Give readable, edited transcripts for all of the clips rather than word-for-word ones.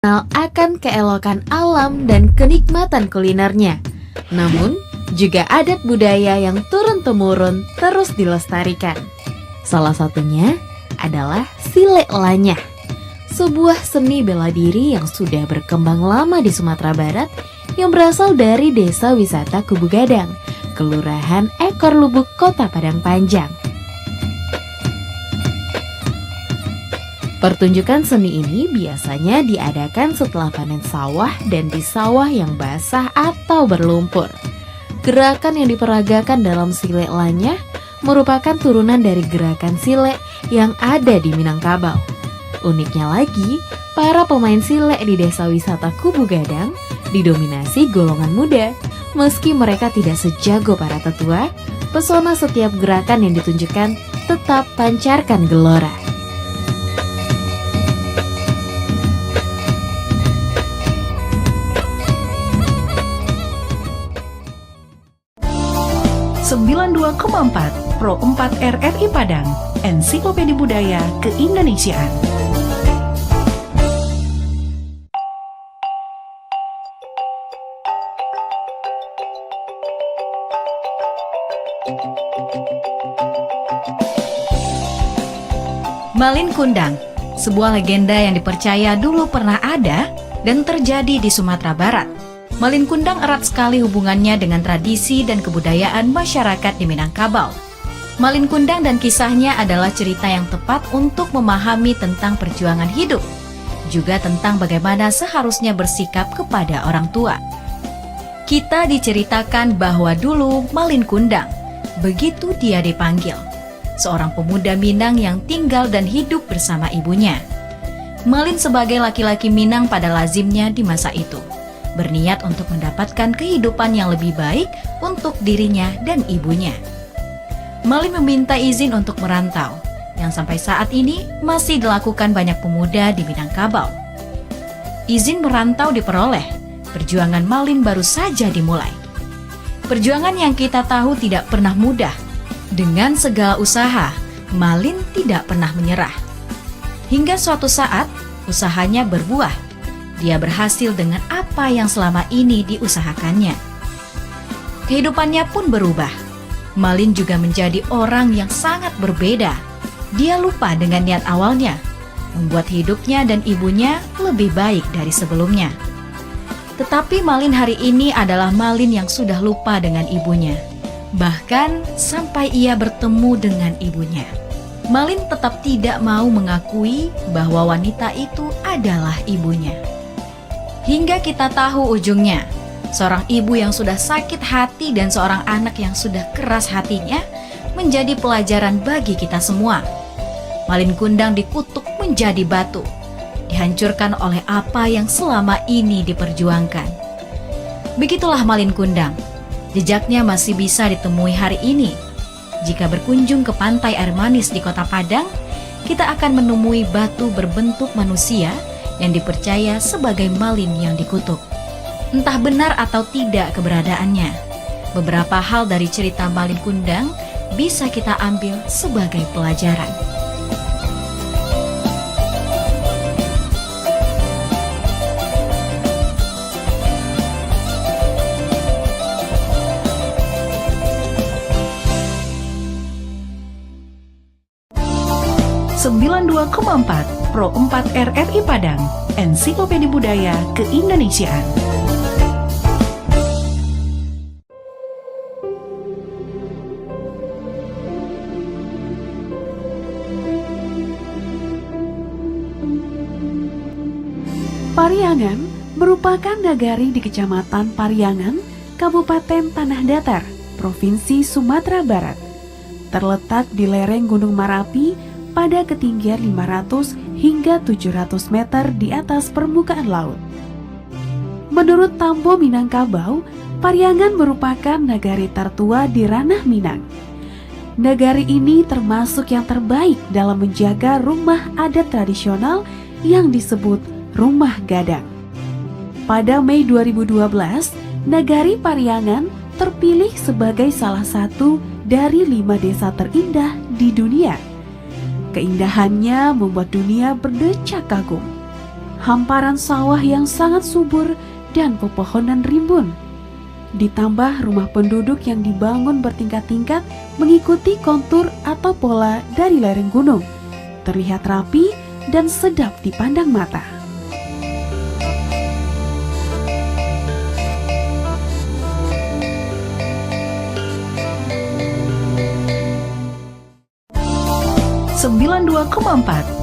terkenal akan keelokan alam dan kenikmatan kulinernya. Namun, juga adat budaya yang turun-temurun terus dilestarikan. Salah satunya adalah Silek Lanyah, sebuah seni bela diri yang sudah berkembang lama di Sumatera Barat yang berasal dari Desa Wisata Kubu Gadang, Kelurahan Ekor Lubuk, Kota Padang Panjang. Pertunjukan seni ini biasanya diadakan setelah panen sawah dan di sawah yang basah atau berlumpur. Gerakan yang diperagakan dalam Silek Lanyah merupakan turunan dari gerakan silek yang ada di Minangkabau. Uniknya lagi, para pemain silek di Desa Wisata Kubu Gadang didominasi golongan muda. Meski mereka tidak sejago para tetua, pesona setiap gerakan yang ditunjukkan tetap pancarkan gelora. Sembilan 92,4 Pro 4 RRI Padang, Ensiklopedia Budaya Keindonesiaan. Malin Kundang, sebuah legenda yang dipercaya dulu pernah ada dan terjadi di Sumatera Barat. Malin Kundang erat sekali hubungannya dengan tradisi dan kebudayaan masyarakat di Minangkabau. Malin Kundang dan kisahnya adalah cerita yang tepat untuk memahami tentang perjuangan hidup, juga tentang bagaimana seharusnya bersikap kepada orang tua. Kita diceritakan bahwa dulu Malin Kundang, begitu dia dipanggil, seorang pemuda Minang yang tinggal dan hidup bersama ibunya. Malin sebagai laki-laki Minang pada lazimnya di masa itu, berniat untuk mendapatkan kehidupan yang lebih baik untuk dirinya dan ibunya. Malin meminta izin untuk merantau, yang sampai saat ini masih dilakukan banyak pemuda di Minangkabau. Izin merantau diperoleh, perjuangan Malin baru saja dimulai. Perjuangan yang kita tahu tidak pernah mudah. Dengan segala usaha, Malin tidak pernah menyerah. Hingga suatu saat, usahanya berbuah. Dia berhasil dengan apa yang selama ini diusahakannya. Kehidupannya pun berubah. Malin juga menjadi orang yang sangat berbeda. Dia lupa dengan niat awalnya, membuat hidupnya dan ibunya lebih baik dari sebelumnya. Tetapi Malin hari ini adalah Malin yang sudah lupa dengan ibunya. Bahkan sampai ia bertemu dengan ibunya, Malin tetap tidak mau mengakui bahwa wanita itu adalah ibunya. Hingga kita tahu ujungnya, seorang ibu yang sudah sakit hati dan seorang anak yang sudah keras hatinya menjadi pelajaran bagi kita semua. Malin Kundang dikutuk menjadi batu, dihancurkan oleh apa yang selama ini diperjuangkan. Begitulah Malin Kundang, jejaknya masih bisa ditemui hari ini. Jika berkunjung ke pantai air manis di Kota Padang, kita akan menemui batu berbentuk manusia yang dipercaya sebagai Malin yang dikutuk. Entah benar atau tidak keberadaannya, beberapa hal dari cerita Malin Kundang bisa kita ambil sebagai pelajaran. Sembilan 92,4 Pro 4 RRI Padang, Ensiklopedia Budaya Keindonesiaan. Pariangan merupakan nagari di Kecamatan Pariangan, Kabupaten Tanah Datar, Provinsi Sumatera Barat. Terletak di lereng Gunung Marapi pada ketinggian 500 hingga 700 meter di atas permukaan laut. Menurut Tambo Minangkabau, Pariangan merupakan nagari tertua di ranah Minang. Nagari ini termasuk yang terbaik dalam menjaga rumah adat tradisional yang disebut Rumah Gadang. Pada Mei 2012, Nagari Pariangan terpilih sebagai salah satu dari 5 desa terindah di dunia. Keindahannya membuat dunia berdecak kagum. hamparan sawah yang sangat subur dan pepohonan rimbun. Ditambah rumah penduduk yang dibangun bertingkat-tingkat mengikuti kontur atau pola dari lereng gunung. Terlihat rapi dan sedap dipandang mata.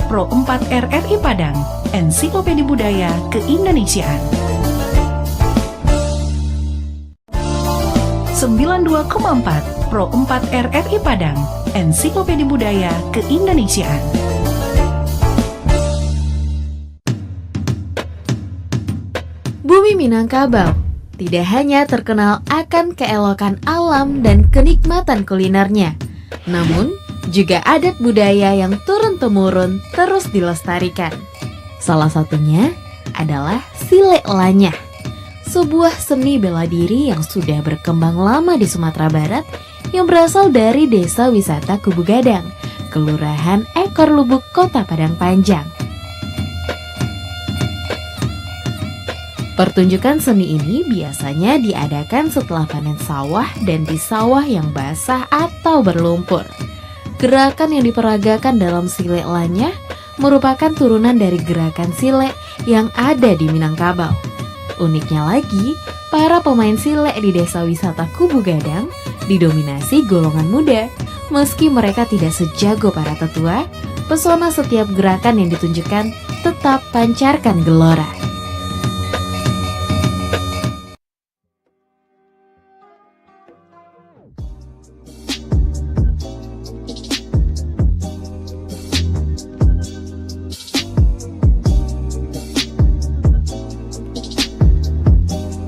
Pro 4 RRI Padang, Ensiklopedia Budaya Keindonesiaan. 92,4 Pro 4 RRI Padang, Ensiklopedia Budaya Keindonesiaan. Bumi Minangkabau tidak hanya terkenal akan keelokan alam dan kenikmatan kulinernya, namun juga adat budaya yang turun-temurun terus dilestarikan. Salah satunya adalah Silek Lanyah, sebuah seni bela diri yang sudah berkembang lama di Sumatera Barat yang berasal dari Desa Wisata Kubu Gadang, Kelurahan Ekor Lubuk, Kota Padang Panjang. Pertunjukan seni ini biasanya diadakan setelah panen sawah dan di sawah yang basah atau berlumpur. Gerakan yang diperagakan dalam Silek Lanyah merupakan turunan dari gerakan silek yang ada di Minangkabau. Uniknya lagi, para pemain silek di Desa Wisata Kubu Gadang didominasi golongan muda. Meski mereka tidak sejago para tetua, pesona setiap gerakan yang ditunjukkan tetap pancarkan gelora.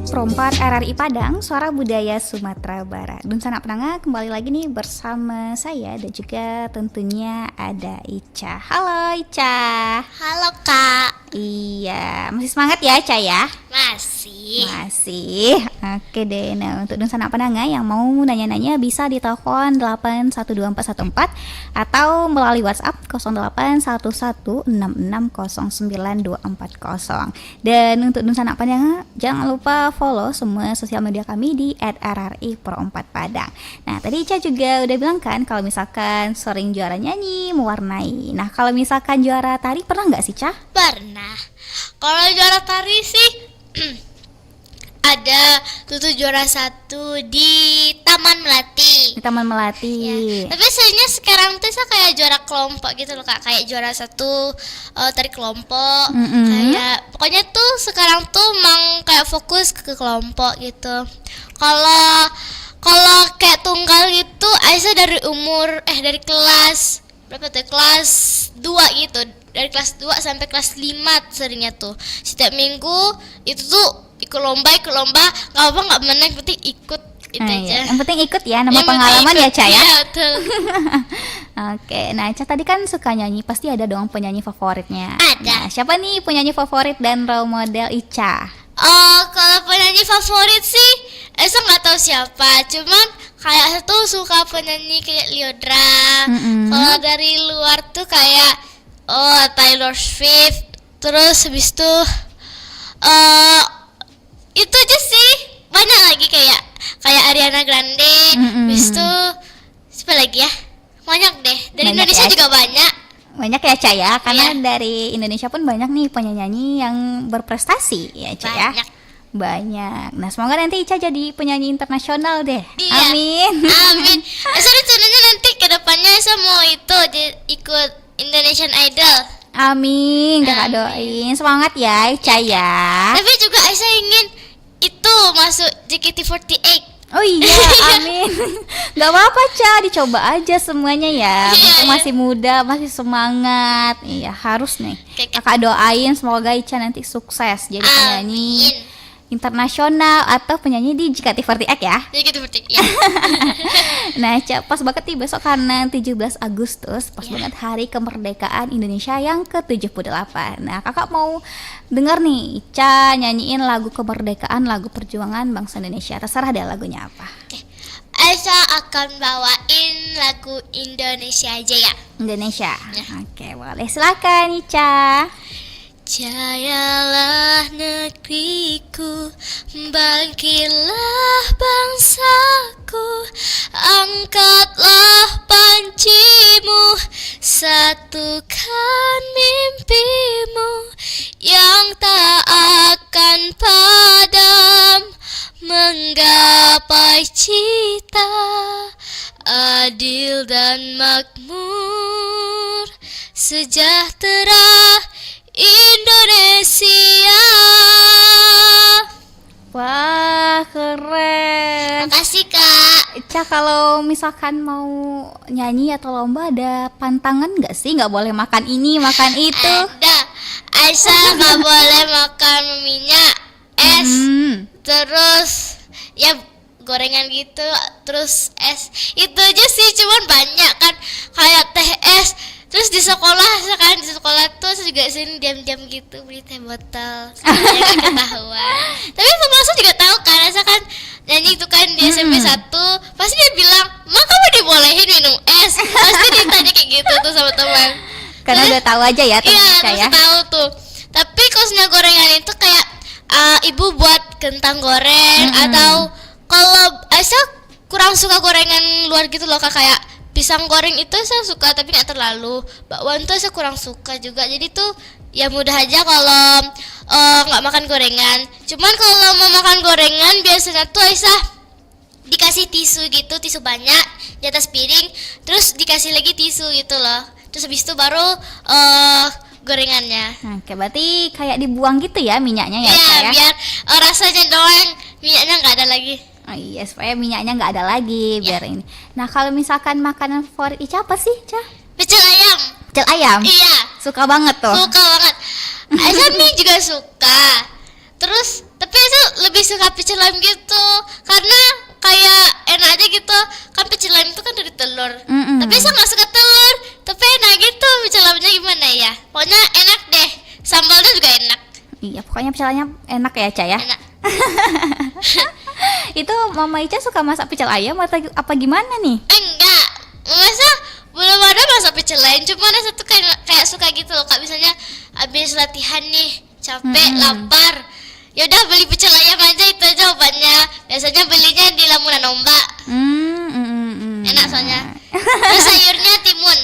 Pro 4 RRI Padang, Suara Budaya Sumatera Barat. Dun Sanak Penanga kembali lagi nih bersama saya dan juga tentunya ada Ica. Halo Ica. Halo Kak. Iya, masih semangat ya Ica ya? Masih. Oke deh, nah untuk Dun Sanak Penanga yang mau nanya-nanya bisa di telepon 812414 atau melalui WhatsApp 081166092440. Dan untuk Dun Sanak Penanga jangan lupa follow semua sosial media kami di @rri_pro4 Padang. Nah, tadi Ica juga udah bilang kan kalau misalkan sering juara nyanyi, mewarnai. Nah, kalau misalkan juara tari pernah nggak sih, Ca? Pernah. Kalau juara tari sih ada tuh juara 1 di Taman Melati. Di Taman Melati. Ya. Tapi sebenarnya sekarang tuh saya kayak juara kelompok gitu loh Kak. Kayak juara 1 tari kelompok. Kayak pokoknya tuh sekarang tuh emang kayak fokus ke kelompok gitu. Kalau kayak tunggal gitu Aisyah dari kelas berapa tuh? Kelas 2 gitu. Dari kelas 2 sampai kelas 5 seringnya tuh. Setiap minggu itu tuh ikut lomba nggak apa nggak menang, penting ikut itu aja. Iya. Yang penting ikut ya, nama pengalaman ya Ca ya. Iya, betul. Oke, nah Ca tadi kan suka nyanyi, pasti ada dong penyanyi favoritnya. Ada. Nah, siapa nih penyanyi favorit dan role model Ica? Kalau penyanyi favorit sih saya nggak tahu siapa, cuman kayak saya tuh suka penyanyi kayak Lyodra. Kalau dari luar tuh kayak Taylor Swift, terus habis itu itu aja sih, banyak lagi kayak Ariana Grande, habis itu siapa lagi ya, banyak deh dari Banyak Indonesia ya. juga banyak Banyak ya Ca ya, karena Iya. dari Indonesia pun banyak nih penyanyi yang berprestasi ya Ca ya. banyak. Banyak. Nah, semoga nanti Ica jadi penyanyi internasional deh. Iya. Amin. Amin. Saya rencananya nanti kedepannya saya mau ikut Indonesian Idol. Amin. Kakak Amin. doain semangat ya Ica ya. Tapi juga saya ingin itu masuk JKT48. Oh iya, amin. Gak apa-apa Ca, dicoba aja semuanya ya. Iya, Mumpung iya. masih muda, masih semangat. Iya, harus nih. Kakak doain semoga Ica nanti sukses jadi penyanyi Amin. internasional atau penyanyi di JKT48 ya. JKT48 ya. Nah, Ca, pas banget nih besok karena 17 Agustus, pas Iya. banget hari kemerdekaan Indonesia yang ke-78. Nah, Kakak mau denger nih Ica nyanyiin lagu kemerdekaan, lagu perjuangan bangsa Indonesia. Terserah deh lagunya apa. Aisyah akan bawain lagu Indonesia aja ya. Indonesia. Ya. Oke, boleh. Silakan Ica. Jayalah negeriku, bangkitlah bangsaku, angkatlah pancimu, satukan mimpimu yang tak akan padam, menggapai cita adil dan makmur, sejahtera Indonesia. Wah, keren. Makasih Kak. Ica, kalau misalkan mau nyanyi atau lomba ada pantangan nggak sih? Nggak boleh makan ini, makan itu. Ada. Aisyah nggak boleh makan minyak, es, terus ya gorengan gitu, terus es. Itu aja sih, cuman banyak kan kayak teh es. Terus di sekolah tuh saya juga sering diam-diam gitu beli teh botol supaya gak ketahuan. Tapi pemirsa juga tahu kan, saya kan nyanyi itu kan di SMP 1, pasti dia bilang, "Ma, kamu dibolehin minum es?" Pasti ditanya kayak gitu tuh sama teman. Karena udah tahu aja ya teman Iya, Ica ya. terus tahu tuh. Tapi kalau gorengan itu kayak ibu buat kentang goreng atau kalau Aisyah kurang suka gorengan luar gitu loh Kak, kayak pisang goreng itu saya suka tapi nggak terlalu. Bakwan tuh saya kurang suka juga. Jadi tuh ya mudah aja kalau nggak makan gorengan. Cuman kalau mau makan gorengan biasanya tuh Aisyah dikasih tisu gitu, tisu banyak di atas piring, terus dikasih lagi tisu gitu loh. Terus habis itu baru gorengannya. Oke, berarti kayak dibuang gitu ya minyaknya ya, Ica Ya, ya. biar rasanya doang, minyaknya nggak ada lagi. Oh iya, supaya minyaknya nggak ada lagi biar ini. Nah, kalau misalkan makanan favorit Ica apa sih, Ica? Pecel ayam. Pecel ayam. Iya, Suka banget tuh. suka banget. Aisyah mie juga suka. Terus tapi Aisyah lebih suka pecel ayam gitu karena kayak enak aja gitu. Kan pecel ayam itu kan dari telur. Tapi Aisyah nggak suka telur. Tapi enak gitu pecel ayamnya, gimana ya? Pokoknya enak deh. Sambalnya juga enak. Iya, pokoknya pecel ayam enak ya, Ica ya. Enak. Itu Mama Ica suka masak pecel ayam atau apa gimana nih? Enggak, masa belum ada masak pecel lain. Cuma Aisyah tuh kayak suka gitu loh Kak. Misalnya habis latihan nih, capek, lapar, ya udah beli pecel ayam aja, itu aja obatnya. Biasanya belinya di Lamunan Ombak. Enak soalnya. Terus sayurnya timun.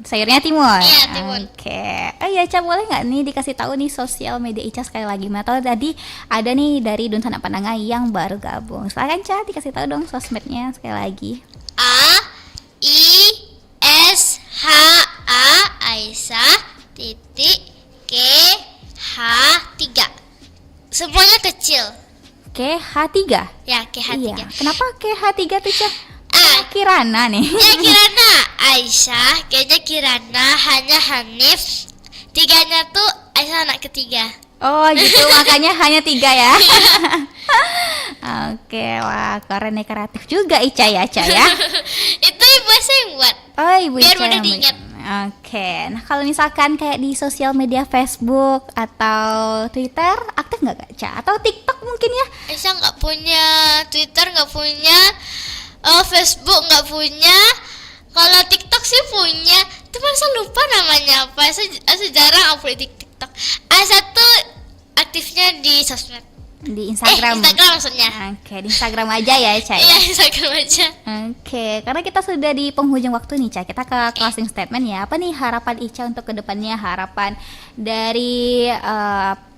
Sayurnya timun. Iya, timun. Oke. Iya, Ica, boleh nggak nih dikasih tahu nih sosial media Ica sekali lagi? Atau tadi ada nih dari Dun Sanak Pananga yang baru gabung. Silakan, Ica, dikasih tahu dong sosmednya sekali lagi. AISHA Aisyah titik KH3. Semuanya kecil. Oke, H3. Ya, KH3. Iya. Kenapa ke H3 tuh, Ica? Ah, Kirana nih. ya Kirana, Aisyah, kayaknya Kirana, hanya Hanif. Tiganya tuh Aisyah anak ketiga. Oh gitu, makanya hanya 3 ya. Oke, wah keren nih, kreatif juga Ica ya, Ica ya. Itu ibu saya yang buat. Oh, Ibu Biar Ica mudah yang diingat. Oke, nah kalau misalkan kayak di sosial media Facebook atau Twitter, aktif nggak Kak Ica? Atau TikTok mungkin ya? Aisyah nggak punya Twitter, nggak punya Facebook, nggak punya. Kalau TikTok sih punya, tapi saya lupa namanya apa. Saya jarang upload di TikTok. Aisyah tuh aktifnya di sosmed. Di Instagram. Instagram maksudnya. Oke, di Instagram aja ya, Ica Iya, ya. Instagram aja. Oke, karena kita sudah di penghujung waktu nih, Ica. Kita ke closing statement ya. Apa nih harapan Ica untuk kedepannya? Harapan dari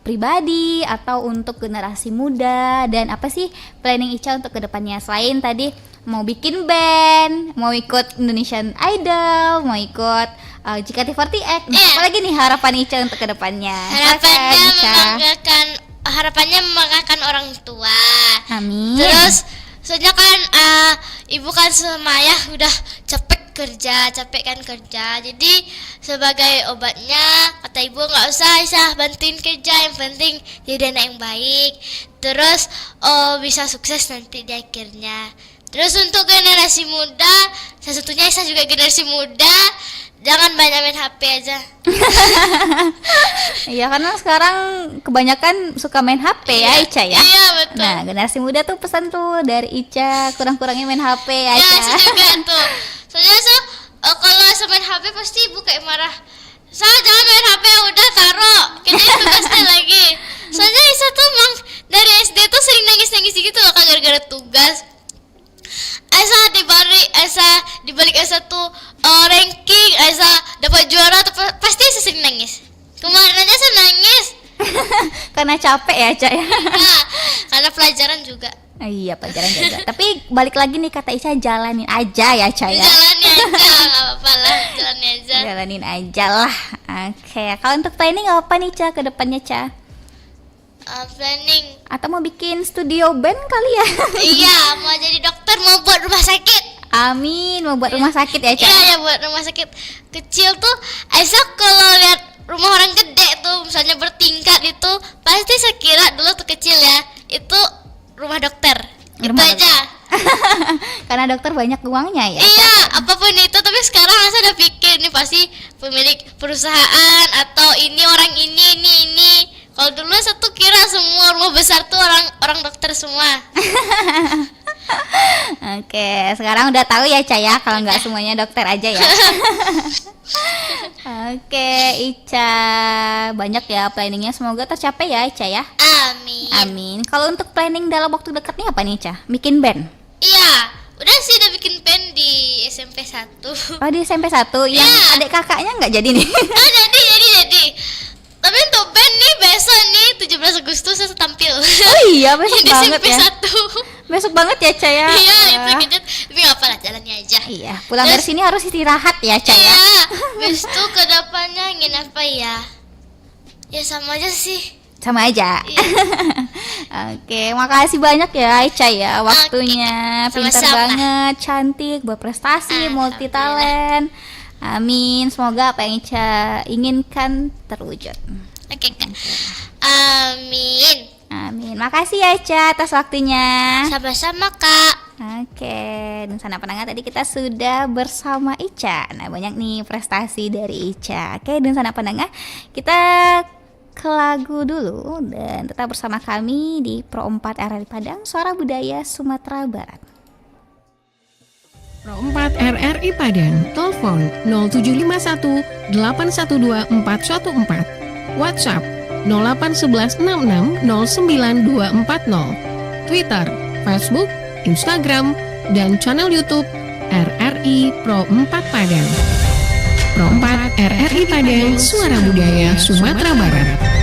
pribadi atau untuk generasi muda, dan apa sih planning Ica untuk kedepannya? Selain tadi mau bikin band, mau ikut Indonesian Idol, mau ikut JKT48. Nah, Iya. apalagi nih harapan Ica untuk kedepannya? Silakan, Ica. Harapannya membanggakan orang tua. Amin. Terus soalnya kan ibu kan sama ayah udah capek kan kerja. Jadi sebagai obatnya kata ibu nggak usah Aisyah bantuin kerja, yang penting jadi anak yang baik. Terus bisa sukses nanti di akhirnya. Terus untuk generasi muda, salah satunya Aisyah juga generasi muda, jangan banyak main HP aja. Iya, karena sekarang kebanyakan suka main HP ya, Ica ya. Iya betul. Nah, generasi muda tuh pesan tuh dari Ica, kurang-kurangin main HP ya, Ya, Ica. saya juga tuh. Soalnya kalau saya main HP pasti ibu kayak marah. jangan main HP, udah taruh, kerjain tugasnya lagi. Soalnya Aisyah tuh emang dari SD tuh sering nangis-nangis gitu loh Kak, gara-gara tugas. Aisyah dibalik Aisyah tuh ranking, Aisyah dapat juara tuh pasti Aisyah sering nangis. Kemarin aja saya nangis. Karena capek ya, Ca ya. Nah, karena pelajaran juga. Iya, pelajaran juga. Tapi balik lagi nih kata Ica, jalanin aja ya, Ca ya. Jalani aja, nggak apa-apa lah, jalani aja. Jalanin aja lah. Oke, kalau untuk planning apa nih, Ca, ke depannya, Ca? Planning, Atau mau bikin studio band kali ya? iya mau jadi dokter, mau buat rumah sakit. Amin, mau buat rumah sakit ya, Ca? Iya ya, buat rumah sakit kecil tuh. Aisyah kalau lihat rumah orang gede tuh, misalnya bertingkat itu, pasti saya kira dulu tuh kecil ya, itu rumah dokter. Itu Rumah aja. Karena dokter banyak uangnya ya, Ca? Iya, apapun itu. Tapi sekarang saya udah pikir nih pasti pemilik perusahaan atau ini orang ini. Kalau dulu saya tuh kira semua rumah besar tuh orang dokter semua. Oke, sekarang udah tahu ya, Ca ya, kalau nggak semuanya dokter aja ya. Oke, Ica, banyak ya planningnya, semoga tercapai ya, Ica ya. Amin. Amin. Kalau untuk planning dalam waktu dekat nih apa nih, Ica? Bikin band? Iya, udah sih udah bikin band di SMP 1. Oh, di SMP 1 yang Iya. adik kakaknya nggak jadi nih? Oh, jadi. Tapi untuk band nih besok nih 17 Agustus saya tampil. Oh iya, besok di banget SMP ya. 1. Besok banget ya, Ca ya. Iya, itu Wah. kejut. Tapi nggak apa lah, jalannya aja. Iya, pulang dari sini harus istirahat ya, Ca ya. Iya, habis itu ke depannya ingin apa ya? Ya sama aja sih. Sama aja. Iya. Oke, makasih banyak ya, Ica ya, waktunya. Oke, Pintar sama-sama. banget, cantik, berprestasi, multi talent. Amin, semoga apa yang Ica inginkan terwujud. Oke Kak. Amin. Amin. Makasih ya, Ica, atas waktunya. Sama-sama Kak. Oke, dan sana pendengar, tadi kita sudah bersama Ica. Nah, banyak nih prestasi dari Ica. Oke, dan sana pendengar, kita ke lagu dulu dan tetap bersama kami di Pro 4 RRI Padang, Suara Budaya Sumatera Barat. Pro 4 RRI Padang, telepon 0751 812 414, WhatsApp 0811 66 09240, Twitter, Facebook, Instagram, dan channel YouTube RRI Pro 4 Padang. Pro 4 RRI Padang, Suara Budaya Sumatera Barat.